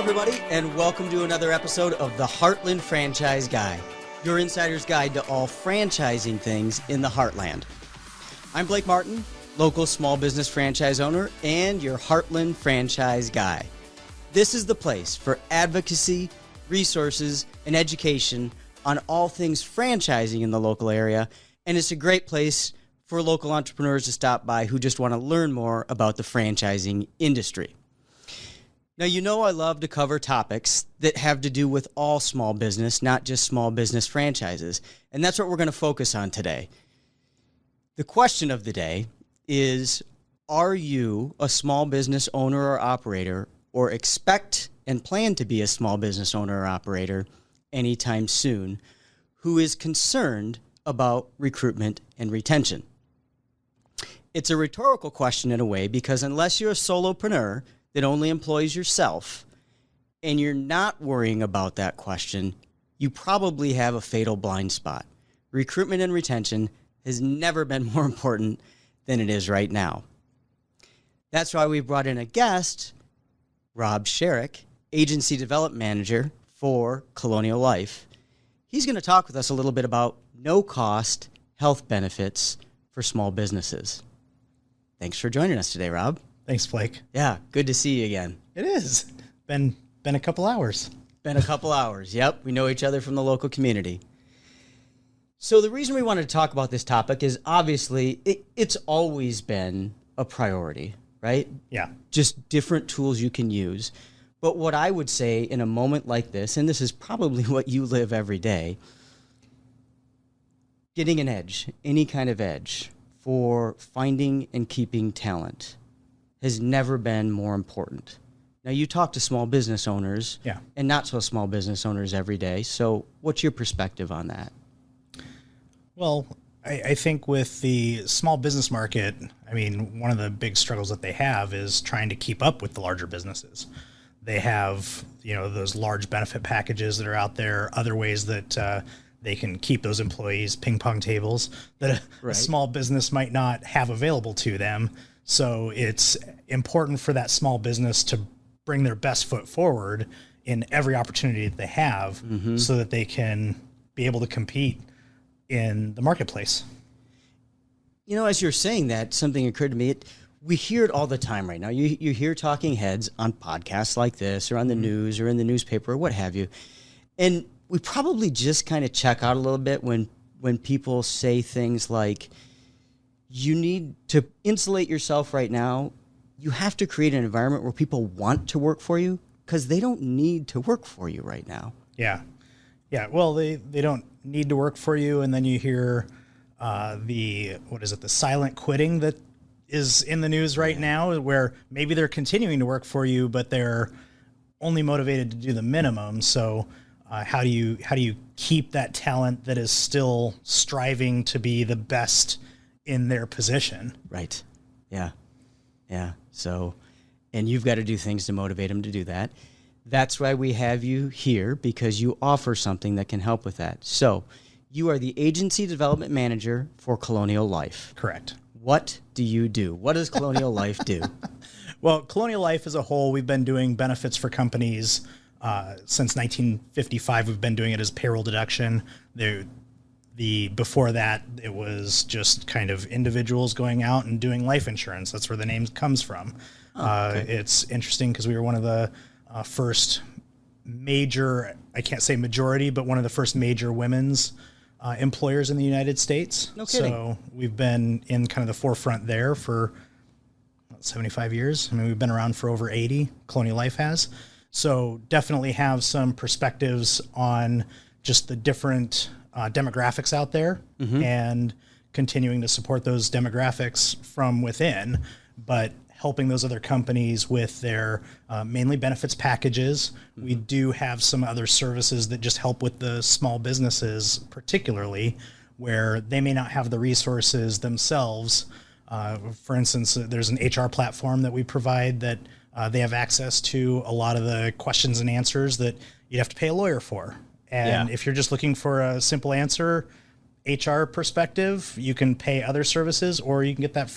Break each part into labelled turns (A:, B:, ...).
A: everybody, and welcome to another episode of the Heartland Franchise Guy, your insider's guide to all franchising things in the Heartland. I'm Blake Martin, local small business franchise owner, and your Heartland Franchise Guy. This is the place for advocacy, resources, and education on all things franchising in the local area, and it's a great place for local entrepreneurs to stop by who just want to learn more about the franchising industry. Now, you know I love to cover topics that have to do with all small business, not just small business franchises, and that's what we're going to focus on today. The question of the day is, are you a small business owner or operator, or expect and plan to be a small business owner or operator anytime soon, who is concerned about recruitment and retention? It's a rhetorical question in a way, because unless you're a solopreneur that only employs yourself and you're not worrying about that question, you probably have a fatal blind spot. Recruitment and retention has never been more important than it is right now. That's why we brought in a guest, Rob Sherrick, Agency Development Manager for Colonial Life. He's going to talk with us a little bit about no-cost health benefits for small businesses. Thanks for joining us today, Rob.
B: Thanks, Blake.
A: Yeah, good to see you again.
B: It is. Been a couple hours.
A: Been a couple hours, yep. We know each other from the local community. So the reason we wanted to talk about this topic is obviously it's always been a priority, right?
B: Yeah.
A: Just different tools you can use. But what I would say in a moment like this, and this is probably what you live every day, getting an edge, any kind of edge, for finding and keeping talent has never been more important. Now, you talk to small business owners and not so small business owners every day. So what's your perspective on that?
B: Well, I think with the small business market, I mean, one of the big struggles that they have is trying to keep up with the larger businesses. They have, those large benefit packages that are out there, other ways that they can keep those employees, ping pong tables that a small business might not have available to them. So it's important for that small business to bring their best foot forward in every opportunity that they have so that they can be able to compete in the marketplace.
A: As you're saying that, something occurred to me. We hear it all the time right now. You hear talking heads on podcasts like this or on the news or in the newspaper or what have you. And we probably just kind of check out a little bit when people say things like, you need to insulate yourself right now. You have to create an environment where people want to work for you, because they don't need to work for you right now.
B: Yeah. Yeah. Well, they don't need to work for you. And then you hear the silent quitting that is in the news right now, where maybe they're continuing to work for you, but they're only motivated to do the minimum. So how do you keep that talent that is still striving to be the best in their position?
A: Right. Yeah. Yeah. So, and you've got to do things to motivate them to do that. That's why we have you here, because you offer something that can help with that. So you are the Agency Development Manager for Colonial Life.
B: Correct.
A: What do you do? What does Colonial Life do?
B: Well, Colonial Life as a whole, we've been doing benefits for companies since 1955. We've been doing it as payroll deduction. Before that, it was just kind of individuals going out and doing life insurance. That's where the name comes from. Okay. It's interesting because we were one of the first major, I can't say majority, but one of the first major women's employers in the United States.
A: No kidding.
B: So we've been in kind of the forefront there for 75 years. I mean, we've been around for over 80, Colonial Life has. So definitely have some perspectives on just the different demographics out there and continuing to support those demographics from within, but helping those other companies with their mainly benefits packages. We do have some other services that just help with the small businesses, particularly where they may not have the resources themselves. For instance, there's an HR platform that we provide that they have access to a lot of the questions and answers that you'd have to pay a lawyer for. And if you're just looking for a simple answer, HR perspective, you can pay other services, or you can get that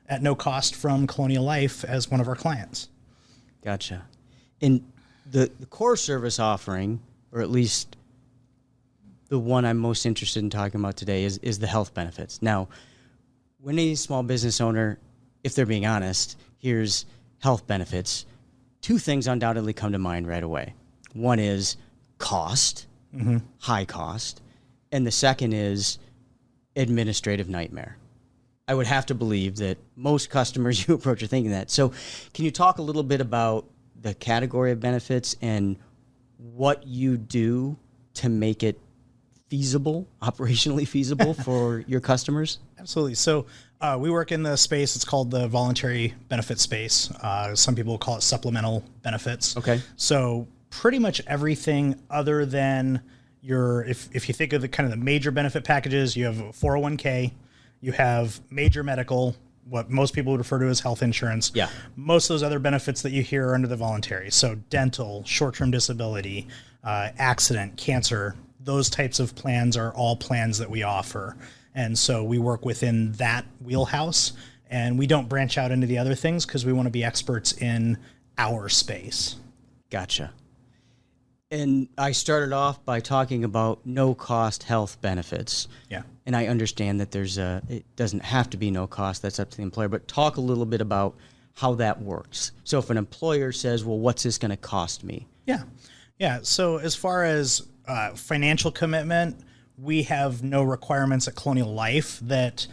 B: at no cost from Colonial Life as one of our clients.
A: Gotcha. And the core service offering, or at least the one I'm most interested in talking about today, is the health benefits. Now, when a small business owner, if they're being honest, hears health benefits, two things undoubtedly come to mind right away. One is cost, high cost, and the second is administrative nightmare. I would have to believe that most customers you approach are thinking that. So can you talk a little bit about the category of benefits and what you do to make it feasible, operationally feasible for your customers?
B: Absolutely. So we work in the space, it's called the voluntary benefit space. Some people call it supplemental benefits.
A: Okay.
B: So pretty much everything other than if you think of the kind of the major benefit packages, you have a 401k, you have major medical, what most people would refer to as health insurance.
A: Yeah.
B: Most of those other benefits that you hear are under the voluntary. So dental, short-term disability, accident, cancer, those types of plans are all plans that we offer. And so we work within that wheelhouse, and we don't branch out into the other things because we want to be experts in our space.
A: Gotcha. And I started off by talking about no-cost health benefits.
B: Yeah.
A: And I understand that it doesn't have to be no cost. That's up to the employer. But talk a little bit about how that works. So if an employer says, well, what's this going to cost me?
B: Yeah. Yeah. So as far as financial commitment, we have no requirements at Colonial Life that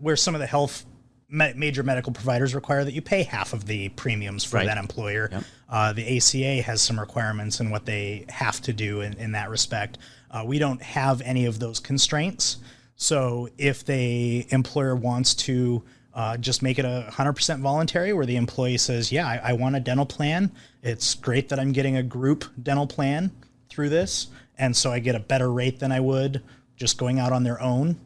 B: where some of the major medical providers require that you pay half of the premiums for that employer. Yep. The ACA has some requirements in what they have to do in that respect. We don't have any of those constraints. So if the employer wants to just make it 100% voluntary, where the employee says, yeah, I want a dental plan. It's great that I'm getting a group dental plan through this. And so I get a better rate than I would just going out on their own.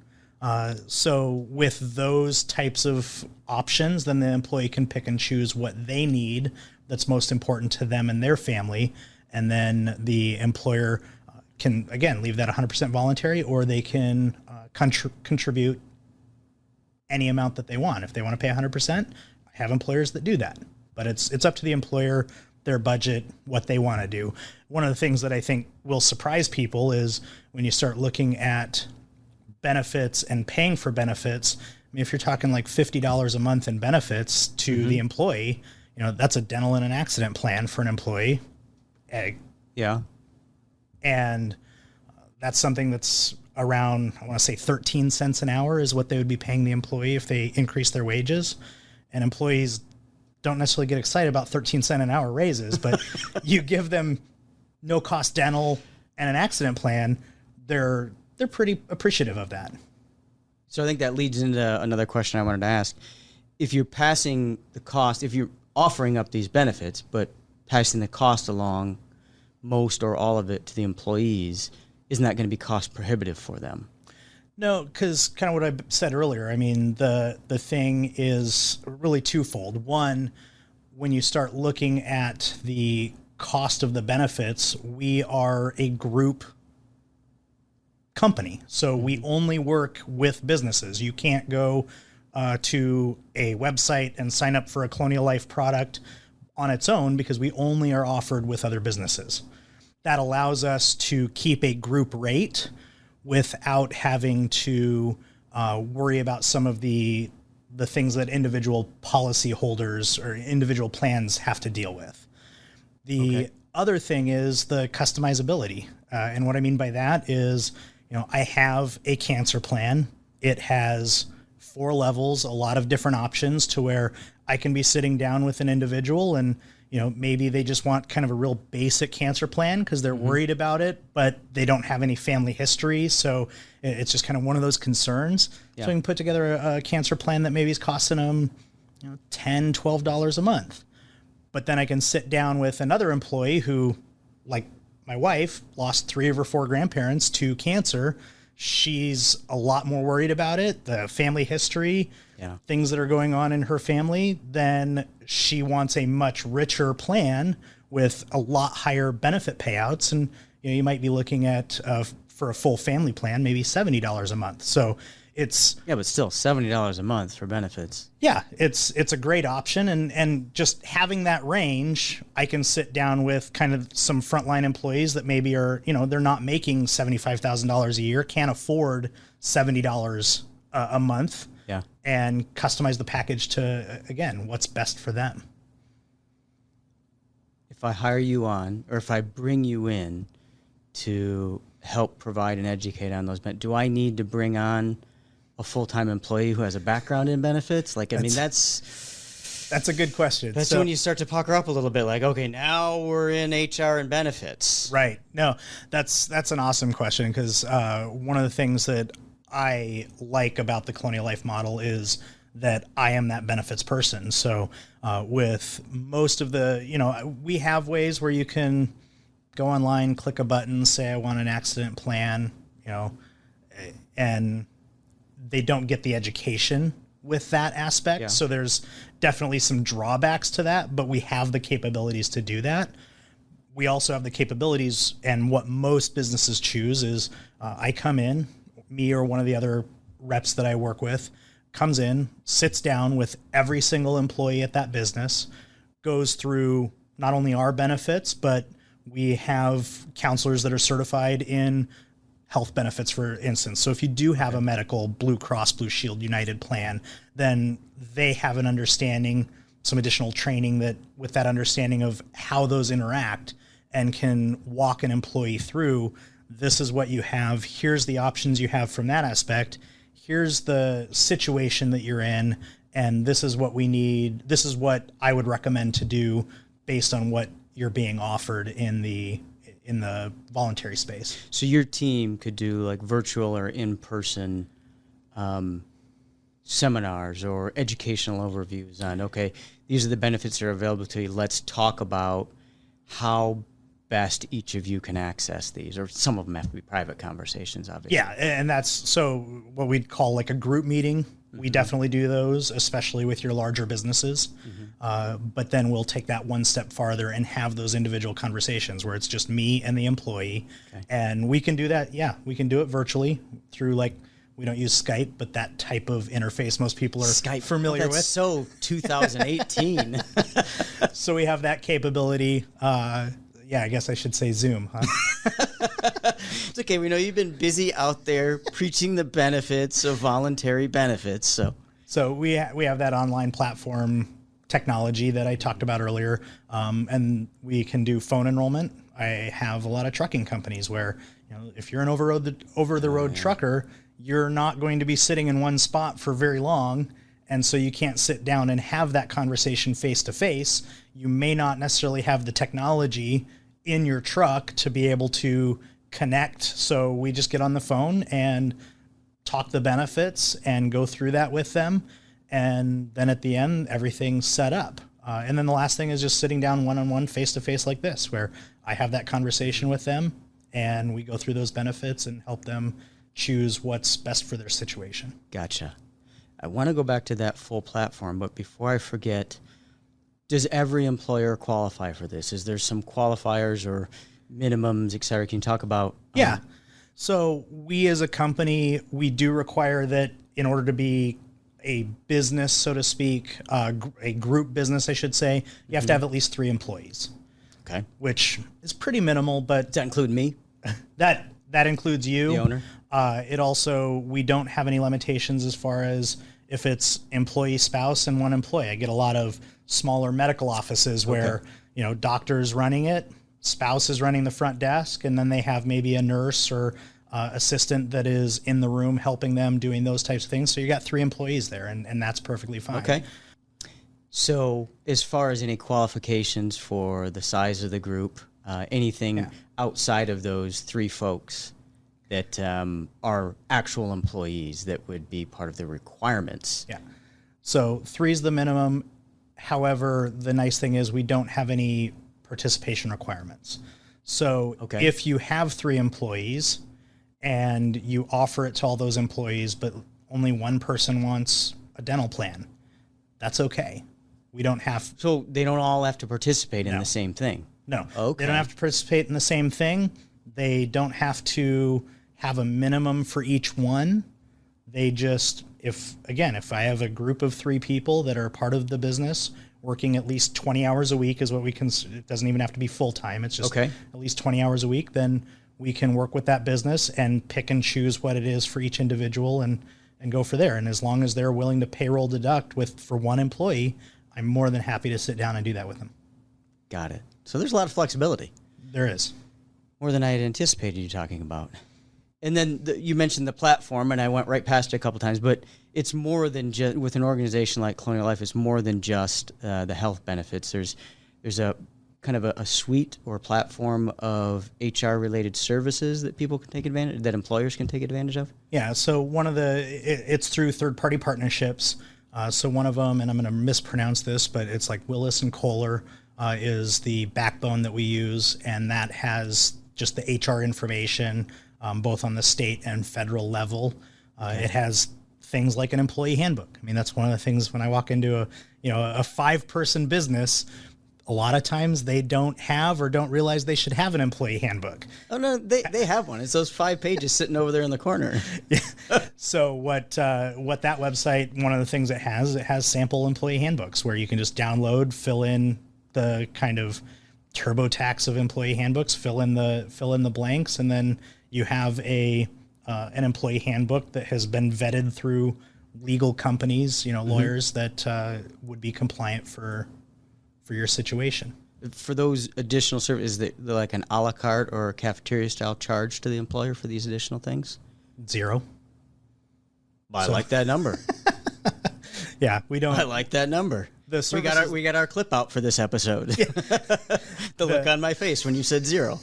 B: So with those types of options, then the employee can pick and choose what they need that's most important to them and their family. And then the employer can, again, leave that 100% voluntary, or they can contribute any amount that they want. If they want to pay 100%, I have employers that do that. But it's up to the employer, their budget, what they want to do. One of the things that I think will surprise people is when you start looking at benefits and paying for benefits. I mean, if you're talking like $50 a month in benefits to the employee, that's a dental and an accident plan for an employee.
A: Yeah.
B: And that's something that's around, I want to say 13 cents an hour is what they would be paying the employee if they increase their wages. And employees don't necessarily get excited about 13-cent an hour raises, but you give them no cost dental and an accident plan, they're pretty appreciative of that.
A: So I think that leads into another question I wanted to ask. If you're passing the cost, if you're offering up these benefits, but passing the cost along, most or all of it, to the employees, isn't that going to be cost prohibitive for them?
B: No, because kind of what I said earlier, I mean, the thing is really twofold. One, when you start looking at the cost of the benefits, we are a group company. So we only work with businesses. You can't go to a website and sign up for a Colonial Life product on its own because we only are offered with other businesses. That allows us to keep a group rate without having to worry about some of the things that individual policy holders or individual plans have to deal with. The other thing is the customizability. And what I mean by that is, I have a cancer plan. It has 4 levels, a lot of different options to where I can be sitting down with an individual and maybe they just want kind of a real basic cancer plan because they're worried about it, but they don't have any family history. So it's just kind of one of those concerns. Yeah. So I can put together a cancer plan that maybe is costing them $10, $12 a month. But then I can sit down with another employee who, like my wife, lost 3 of her 4 grandparents to cancer. She's a lot more worried about it, the family history, things that are going on in her family. Then she wants a much richer plan with a lot higher benefit payouts. And you might be looking at for a full family plan, maybe $70 a month. So it's,
A: Yeah, but still $70 a month for benefits.
B: yeah, it's a great option. And just having that range, I can sit down with kind of some frontline employees that maybe are, they're not making $75,000 a year, can't afford $70 a month.
A: Yeah.
B: And customize the package to, again, what's best for them.
A: If I hire you on, or if I bring you in to help provide and educate on those, do I need to bring on a full-time employee who has a background in benefits? Like, that's
B: a good question.
A: That's when you start to pucker up a little bit. Like, okay, now we're in HR and benefits.
B: Right. No, that's an awesome question, because one of the things that I like about the Colonial Life model is that I am that benefits person. So with most of the, we have ways where you can go online, click a button, say I want an accident plan, and they don't get the education with that aspect.
A: Yeah.
B: So there's definitely some drawbacks to that, but we have the capabilities to do that. We also have the capabilities, and what most businesses choose is I come in, me or one of the other reps that I work with comes in, sits down with every single employee at that business, goes through not only our benefits, but we have counselors that are certified in health benefits, for instance. So if you do have a medical Blue Cross Blue Shield United plan, then they have an understanding, some additional training that with that understanding of how those interact, and can walk an employee through, this is what you have, here's the options you have from that aspect, here's the situation that you're in, and this is what we need, this is what I would recommend to do based on what you're being offered in the voluntary space.
A: So your team could do like virtual or in-person seminars or educational overviews on, okay, these are the benefits that are available to you. Let's talk about how best each of you can access these, or some of them have to be private conversations, obviously.
B: Yeah, and that's so what we'd call like a group meeting. We definitely do those, especially with your larger businesses. But then we'll take that one step farther and have those individual conversations where it's just me and the employee. Okay. And we can do that. Yeah, we can do it virtually through, like, we don't use Skype, but that type of interface most people are
A: Skype,
B: familiar with.
A: So 2018.
B: So we have that capability. Yeah, I guess I should say Zoom, huh?
A: It's okay. We know you've been busy out there preaching the benefits of voluntary benefits. So
B: we have that online platform technology that I talked about earlier, and we can do phone enrollment. I have a lot of trucking companies where, if you're an over the road trucker, you're not going to be sitting in one spot for very long. And so you can't sit down and have that conversation face to face. You may not necessarily have the technology in your truck to be able to connect. So we just get on the phone and talk the benefits and go through that with them. And then at the end, everything's set up. And then the last thing is just sitting down one-on-one, face-to-face like this, where I have that conversation with them and we go through those benefits and help them choose what's best for their situation.
A: Gotcha. I want to go back to that full platform, but before I forget, does every employer qualify for this? Is there some qualifiers or minimums, et cetera? Can you talk about?
B: Yeah. So we as a company, we do require that in order to be a business, so to speak, a group business, I should say, you have to have at least 3 employees.
A: Okay.
B: Which is pretty minimal, but
A: does that include me?
B: That includes you.
A: The owner.
B: It also, we don't have any limitations as far as if it's employee, spouse, and 1 employee. I get a lot of smaller medical offices where, doctors running it, spouse is running the front desk, and then they have maybe a nurse or assistant that is in the room helping them doing those types of things. So you got 3 employees there, and that's perfectly fine.
A: Okay. So as far as any qualifications for the size of the group, anything outside of those 3 folks that are actual employees that would be part of the requirements?
B: Yeah. So 3 is the minimum. However, the nice thing is we don't have any participation requirements. So if you have 3 employees and you offer it to all those employees, but only 1 person wants a dental plan, that's okay. We don't have...
A: So they don't all have to participate in the same thing?
B: No.
A: Okay.
B: They don't have to participate in the same thing. They don't have to have a minimum for each one. They just, if I have a group of 3 people that are part of the business working at least 20 hours a week is what we can, it doesn't even have to be full time. It's just at least 20 hours a week. Then we can work with that business and pick and choose what it is for each individual and go for there. And as long as they're willing to payroll deduct for one employee, I'm more than happy to sit down and do that with them.
A: Got it. So there's a lot of flexibility.
B: There is.
A: More than I had anticipated you talking about. And then you mentioned the platform, and I went right past it a couple times, but it's more than just, with an organization like Colonial Life, it's more than just the health benefits. There's a kind of a suite or platform of HR-related services that people can take advantage, that employers can take advantage of?
B: Yeah, so it's through third-party partnerships. So one of them, and I'm going to mispronounce this, but it's like Willis and Kohler is the backbone that we use, and that has just the HR information, both on the state and federal level. It has things like an employee handbook. I mean, that's one of the things when I walk into a 5-person business, a lot of times they don't have or don't realize they should have an employee handbook.
A: Oh, no, they have one. It's those 5 pages sitting over there in the corner.
B: So what that website, one of the things it has sample employee handbooks where you can just download, fill in the kind of TurboTax of employee handbooks, fill in the blanks, and then you have an employee handbook that has been vetted through legal companies, lawyers that would be compliant for your situation.
A: For those additional services, is there like an a la carte or cafeteria style charge to the employer for these additional things?
B: 0.
A: I like that number.
B: Yeah, we don't.
A: I like that number. We got our clip out for this episode.
B: Yeah.
A: The look on my face when you said 0.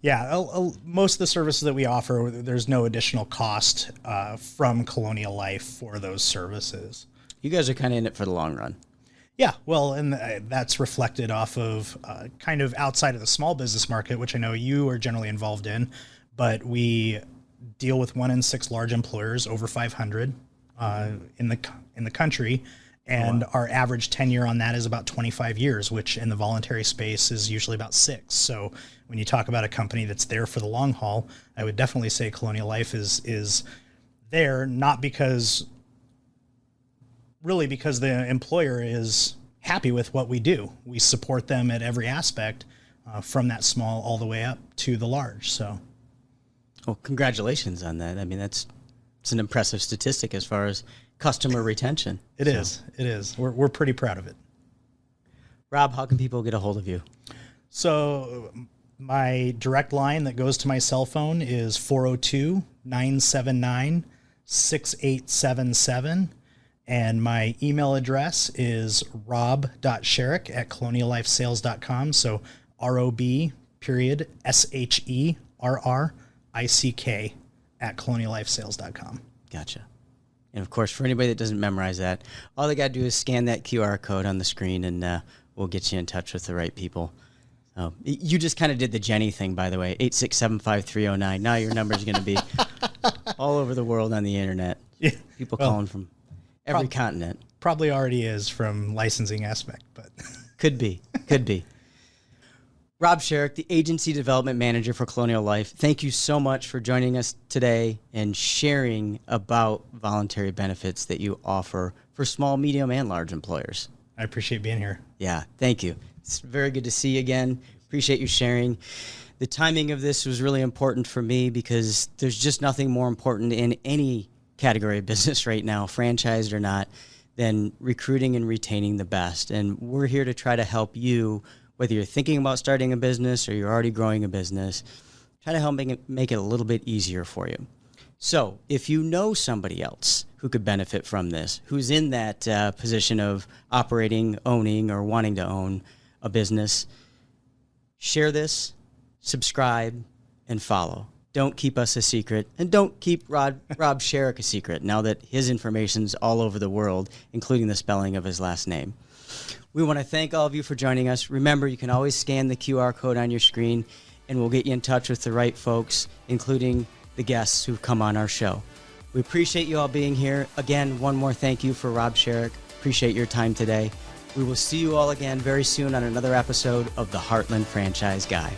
B: Yeah, most of the services that we offer, there's no additional cost from Colonial Life for those services.
A: You guys are kind of in it for the long run.
B: Yeah, well, and that's reflected off of kind of outside of the small business market, which I know you are generally involved in, but we deal with 1 in 6 large employers over 500 in the country, and our average tenure on that is about 25 years, which in the voluntary space is usually about 6. So when you talk about a company that's there for the long haul, I would definitely say Colonial Life is there, not because the employer is happy with what we do. We support them at every aspect, from that small all the way up to the large. So,
A: well, congratulations on that. I mean, it's an impressive statistic as far as customer retention.
B: It is. We're pretty proud of it.
A: Rob, how can people get a hold of you?
B: So my direct line that goes to my cell phone is 402-979-6877. And my email address is rob.sherrick@coloniallifesales.com. So ROB.SHERRICK @coloniallifesales.com.
A: Gotcha. And of course, for anybody that doesn't memorize that, all they got to do is scan that QR code on the screen, and we'll get you in touch with the right people. You just kind of did the Jenny thing, by the way, 8675309. Now your number is going to be all over the world on the internet.
B: Yeah.
A: People calling from every continent.
B: Probably already is from licensing aspect, but
A: could be. Rob Sherrick, the Agency Development Manager for Colonial Life, thank you so much for joining us today and sharing about voluntary benefits that you offer for small, medium, and large employers.
B: I appreciate being here.
A: Yeah, thank you. It's very good to see you again. Appreciate you sharing. The timing of this was really important for me because there's just nothing more important in any category of business right now, franchised or not, than recruiting and retaining the best. And we're here to try to help you, whether you're thinking about starting a business or you're already growing a business, try to help make it a little bit easier for you. So if you know somebody else who could benefit from this, who's in that position of operating, owning, or wanting to own a business, share this, subscribe, and follow. Don't keep us a secret, and don't keep Rob Sherrick a secret now that his information's all over the world, including the spelling of his last name. We want to thank all of you for joining us. Remember, you can always scan the QR code on your screen, and we'll get you in touch with the right folks, including the guests who've come on our show. We appreciate you all being here. Again, one more thank you for Rob Sherrick. Appreciate your time today. We will see you all again very soon on another episode of the Heartland Franchise Guy.